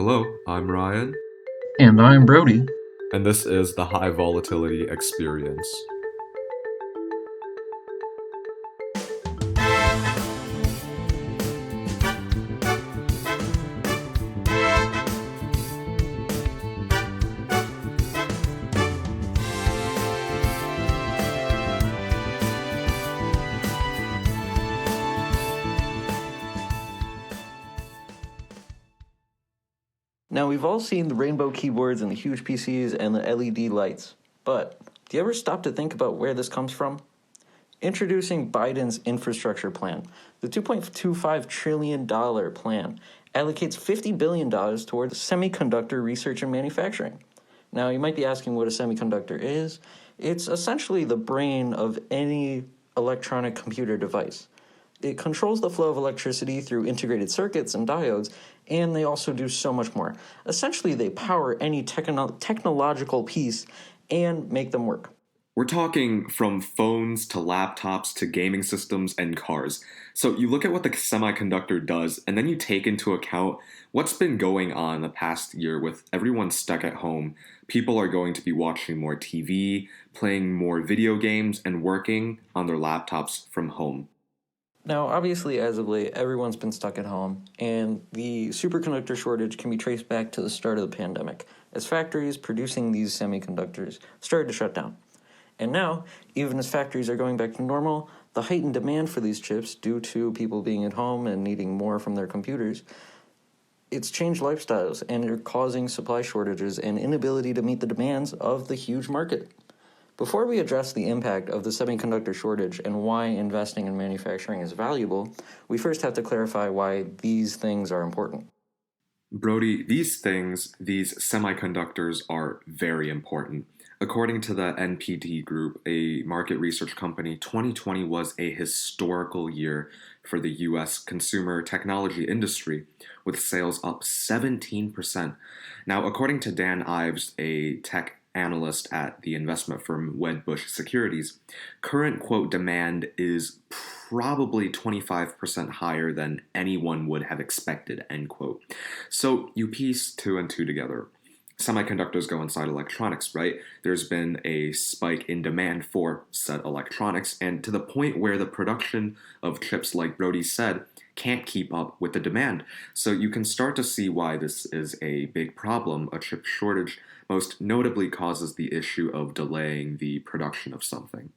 Hello, I'm Ryan, And I'm Brody. and this is the High Volatility Experience. Now, we've all seen the rainbow keyboards and the huge PCs and the LED lights, but do you ever stop to think about where this comes from? Introducing Biden's infrastructure plan, the $2.25 trillion plan allocates $50 billion towards semiconductor research and manufacturing. Now, you might be asking what a semiconductor is. It's essentially the brain of any electronic computer device. It controls the flow of electricity through integrated circuits and diodes, and they also do so much more. Essentially, they power any technological piece and make them work. We're talking from phones to laptops to gaming systems and cars. So you look at what the semiconductor does, and then you take into account what's been going on the past year with everyone stuck at home. People are going to be watching more TV, playing more video games, and working on their laptops from home. Now, obviously, as of late, everyone's been stuck at home, and the superconductor shortage can be traced back to the start of the pandemic, as factories producing these semiconductors started to shut down. And now, even as factories are going back to normal, the heightened demand for these chips, due to people being at home and needing more from their computers, it's changed lifestyles and are causing supply shortages and inability to meet the demands of the huge market. Before we address the impact of the semiconductor shortage and why investing in manufacturing is valuable, we first have to clarify why these things are important. Brody, these semiconductors, are very important. According to the NPD Group, a market research company, 2020 was a historical year for the US consumer technology industry, with sales up 17%. Now, according to Dan Ives, a tech analyst at the investment firm Wedbush Securities, current quote demand is probably 25% higher than anyone would have expected, end quote. So you piece two and two together. Semiconductors go inside electronics, right? There's been a spike in demand for said electronics, and to the point where the production of chips, like Brody said, can't keep up with the demand. So you can start to see why this is a big problem. A chip shortage most notably causes the issue of delaying the production of something.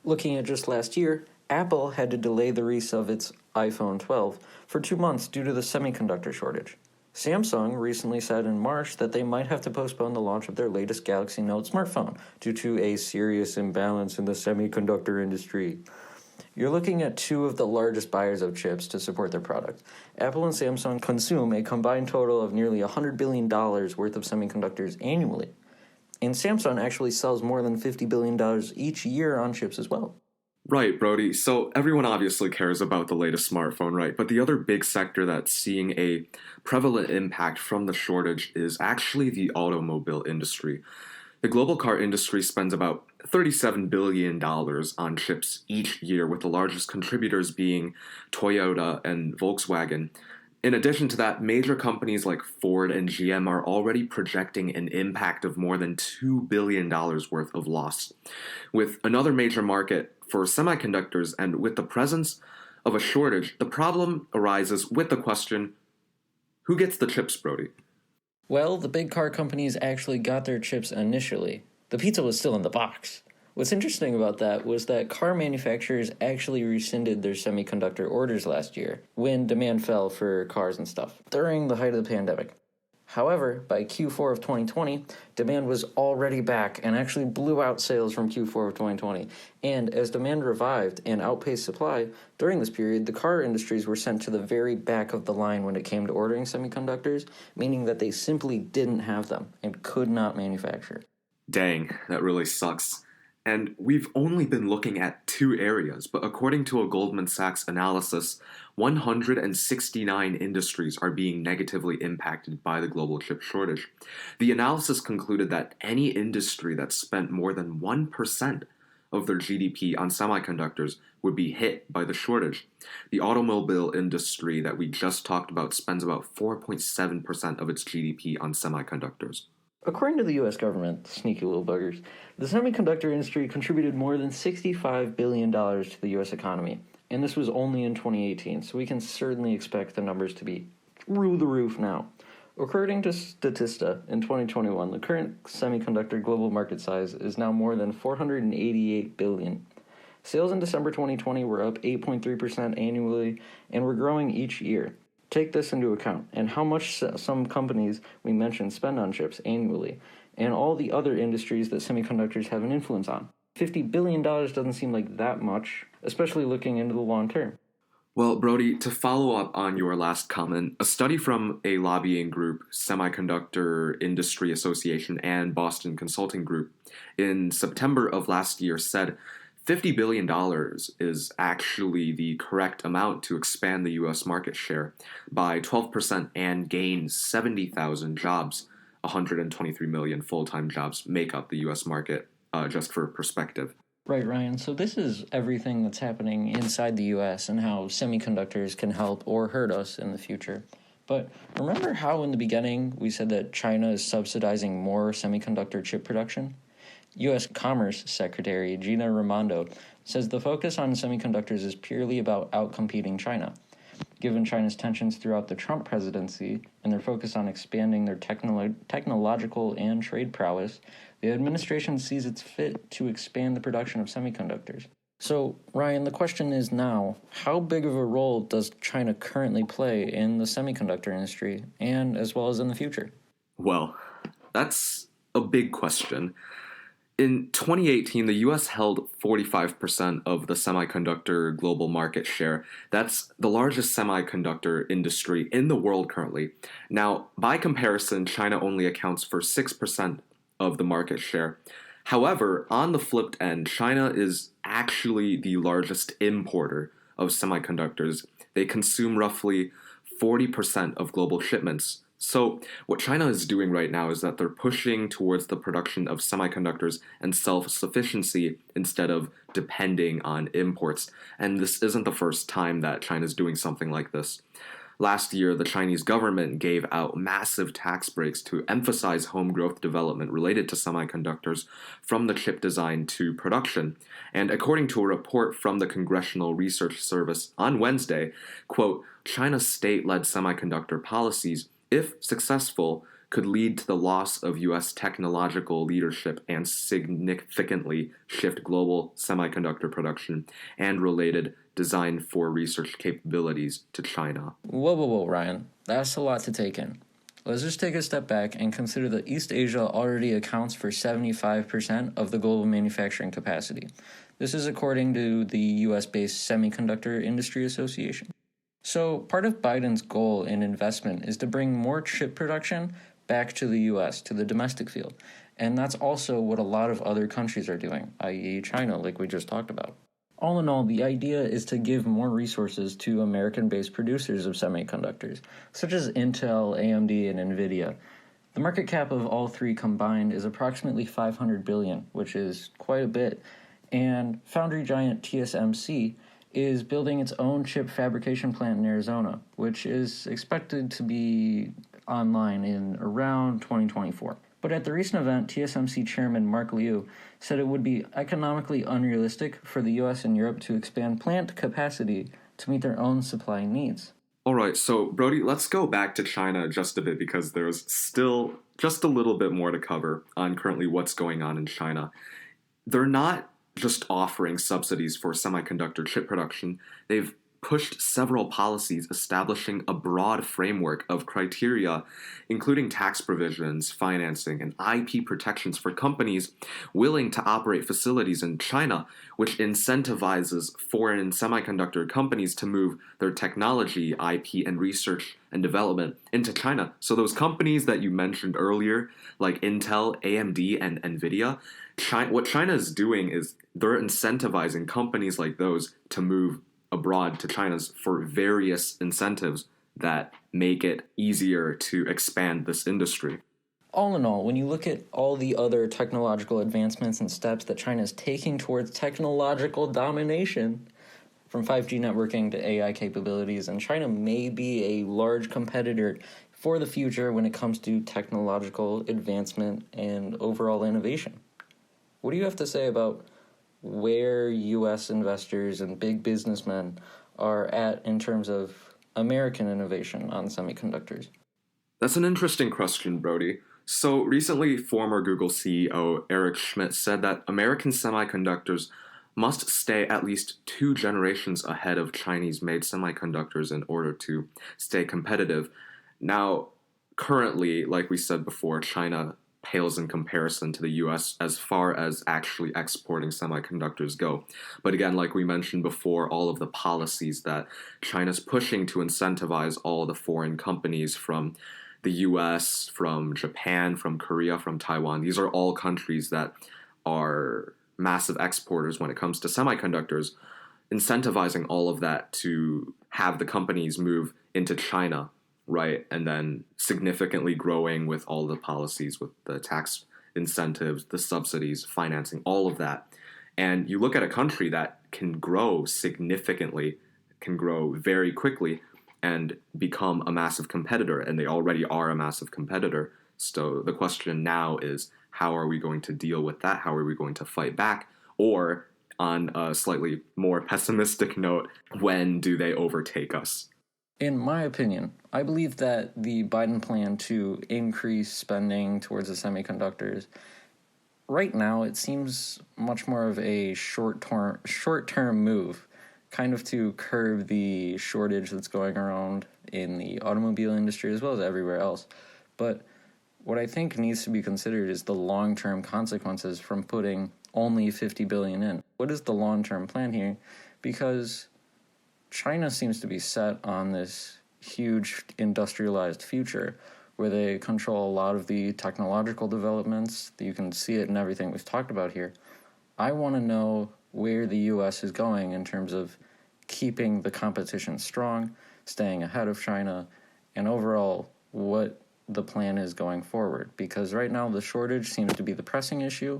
Looking at just last year, Apple had to delay the release of its iPhone 12 for 2 months due to the semiconductor shortage. Samsung recently said in March that they might have to postpone the launch of their latest Galaxy Note smartphone due to a serious imbalance in the semiconductor industry. You're looking at two of the largest buyers of chips to support their product. Apple and Samsung consume a combined total of nearly $100 billion worth of semiconductors annually. And Samsung actually sells more than $50 billion each year on chips as well. Right, Brody. So everyone obviously cares about the latest smartphone, right? But the other big sector that's seeing a prevalent impact from the shortage is actually the automobile industry. The global car industry spends about $37 billion on chips each year, with the largest contributors being Toyota and Volkswagen. In addition to that, major companies like Ford and GM are already projecting an impact of more than $2 billion worth of loss. With another major market for semiconductors and with the presence of a shortage, the problem arises with the question, who gets the chips, Brody? Well, the big car companies actually got their chips initially. The pizza was still in the box. What's interesting about that was that car manufacturers actually rescinded their semiconductor orders last year when demand fell for cars and stuff during the height of the pandemic. However, by Q4 of 2020, demand was already back and actually blew out sales from Q4 of 2020. And as demand revived and outpaced supply, during this period, the car industries were sent to the very back of the line when it came to ordering semiconductors, meaning that they simply didn't have them and could not manufacture. Dang, that really sucks. And we've only been looking at two areas, but according to a Goldman Sachs analysis, 169 industries are being negatively impacted by the global chip shortage. The analysis concluded that any industry that spent more than 1% of their GDP on semiconductors would be hit by the shortage. The automobile industry that we just talked about spends about 4.7% of its GDP on semiconductors. According to the US government, sneaky little buggers, the semiconductor industry contributed more than $65 billion to the US economy. And this was only in 2018, so we can certainly expect the numbers to be through the roof now. According to Statista, in 2021, the current semiconductor global market size is now more than $488 billion. Sales in December 2020 were up 8.3% annually and were growing each year. Take this into account, and how much some companies we mentioned spend on chips annually, and all the other industries that semiconductors have an influence on. $50 billion doesn't seem like that much, especially looking into the long term. Well, Brody, to follow up on your last comment, a study from a lobbying group, Semiconductor Industry Association and Boston Consulting Group, in September of last year said $50 billion is actually the correct amount to expand the U.S. market share by 12% and gain 70,000 jobs. 123 million full-time jobs make up the U.S. market, just for perspective. Right, Ryan. So this is everything that's happening inside the U.S. and how semiconductors can help or hurt us in the future. But remember how in the beginning we said that China is subsidizing more semiconductor chip production? U.S. Commerce Secretary Gina Raimondo says the focus on semiconductors is purely about outcompeting China. Given China's tensions throughout the Trump presidency and their focus on expanding their technological and trade prowess, the administration sees it's fit to expand the production of semiconductors. So, Ryan, the question is now, how big of a role does China currently play in the semiconductor industry and as well as in the future? Well, that's a big question. In 2018, the US held 45% of the semiconductor global market share. That's the largest semiconductor industry in the world currently. Now, by comparison, China only accounts for 6% of the market share. However, on the flipped end, China is actually the largest importer of semiconductors. They consume roughly 40% of global shipments. So what China is doing right now is that they're pushing towards the production of semiconductors and self-sufficiency instead of depending on imports. And this isn't the first time that China's doing something like this. Last year, the Chinese government gave out massive tax breaks to emphasize home growth development related to semiconductors from the chip design to production. And according to a report from the Congressional Research Service on Wednesday, quote, China's state-led semiconductor policies, if successful, could lead to the loss of U.S. technological leadership and significantly shift global semiconductor production and related design for research capabilities to China. Whoa, Ryan. That's a lot to take in. Let's just take a step back and consider that East Asia already accounts for 75% of the global manufacturing capacity. This is according to the U.S.-based Semiconductor Industry Association. So part of Biden's goal in investment is to bring more chip production back to the U.S., to the domestic field. And that's also what a lot of other countries are doing, i.e. China, like we just talked about. All in all, the idea is to give more resources to American-based producers of semiconductors, such as Intel, AMD, and NVIDIA. The market cap of all three combined is approximately $500 billion, which is quite a bit. And foundry giant TSMC is building its own chip fabrication plant in Arizona, which is expected to be online in around 2024. But at the recent event, TSMC chairman Mark Liu said it would be economically unrealistic for the US and Europe to expand plant capacity to meet their own supply needs. All right, so Brody, let's go back to China just a bit because there's still just a little bit more to cover on currently what's going on in China. They're not just offering subsidies for semiconductor chip production. They've pushed several policies establishing a broad framework of criteria, including tax provisions, financing, and IP protections for companies willing to operate facilities in China, which incentivizes foreign semiconductor companies to move their technology, IP, and research and development into China. So those companies that you mentioned earlier, like Intel, AMD, and NVIDIA, what China is doing is they're incentivizing companies like those to move abroad to China's for various incentives that make it easier to expand this industry. All in all, when you look at all the other technological advancements and steps that China is taking towards technological domination, from 5G networking to AI capabilities, and China may be a large competitor for the future when it comes to technological advancement and overall innovation. What do you have to say about where U.S. investors and big businessmen are at in terms of American innovation on semiconductors? That's an interesting question, Brody. So recently, former Google CEO Eric Schmidt said that American semiconductors must stay at least 2 generations ahead of Chinese-made semiconductors in order to stay competitive. Now, currently, like we said before, China pales in comparison to the US as far as actually exporting semiconductors go. But again, like we mentioned before, all of the policies that China's pushing to incentivize all the foreign companies from the US, from Japan, from Korea, from Taiwan, these are all countries that are massive exporters when it comes to semiconductors, incentivizing all of that to have the companies move into China, right? And then significantly growing with all the policies, with the tax incentives, the subsidies, financing, all of that. And you look at a country that can grow significantly, can grow very quickly, and become a massive competitor, and they already are a massive competitor. So the question now is, how are we going to deal with that? How are we going to fight back? Or, on a slightly more pessimistic note, when do they overtake us? In my opinion, I believe that the Biden plan to increase spending towards the semiconductors, right now it seems much more of a short-term move, kind of to curb the shortage that's going around in the automobile industry as well as everywhere else. But what I think needs to be considered is the long-term consequences from putting only $50 billion in. What is the long-term plan here? Because China seems to be set on this huge industrialized future where they control a lot of the technological developments. You can see it in everything we've talked about here. I want to know where the U.S. is going in terms of keeping the competition strong, staying ahead of China, and overall what the plan is going forward. Because right now the shortage seems to be the pressing issue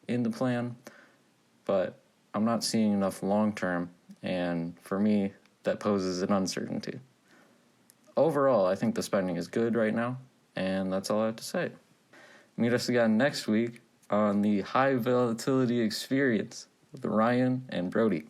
in the plan, but I'm not seeing enough long-term, and for me, that poses an uncertainty. Overall, I think the spending is good right now, and that's all I have to say. Meet us again next week on the High Volatility Experience with Ryan and Brody.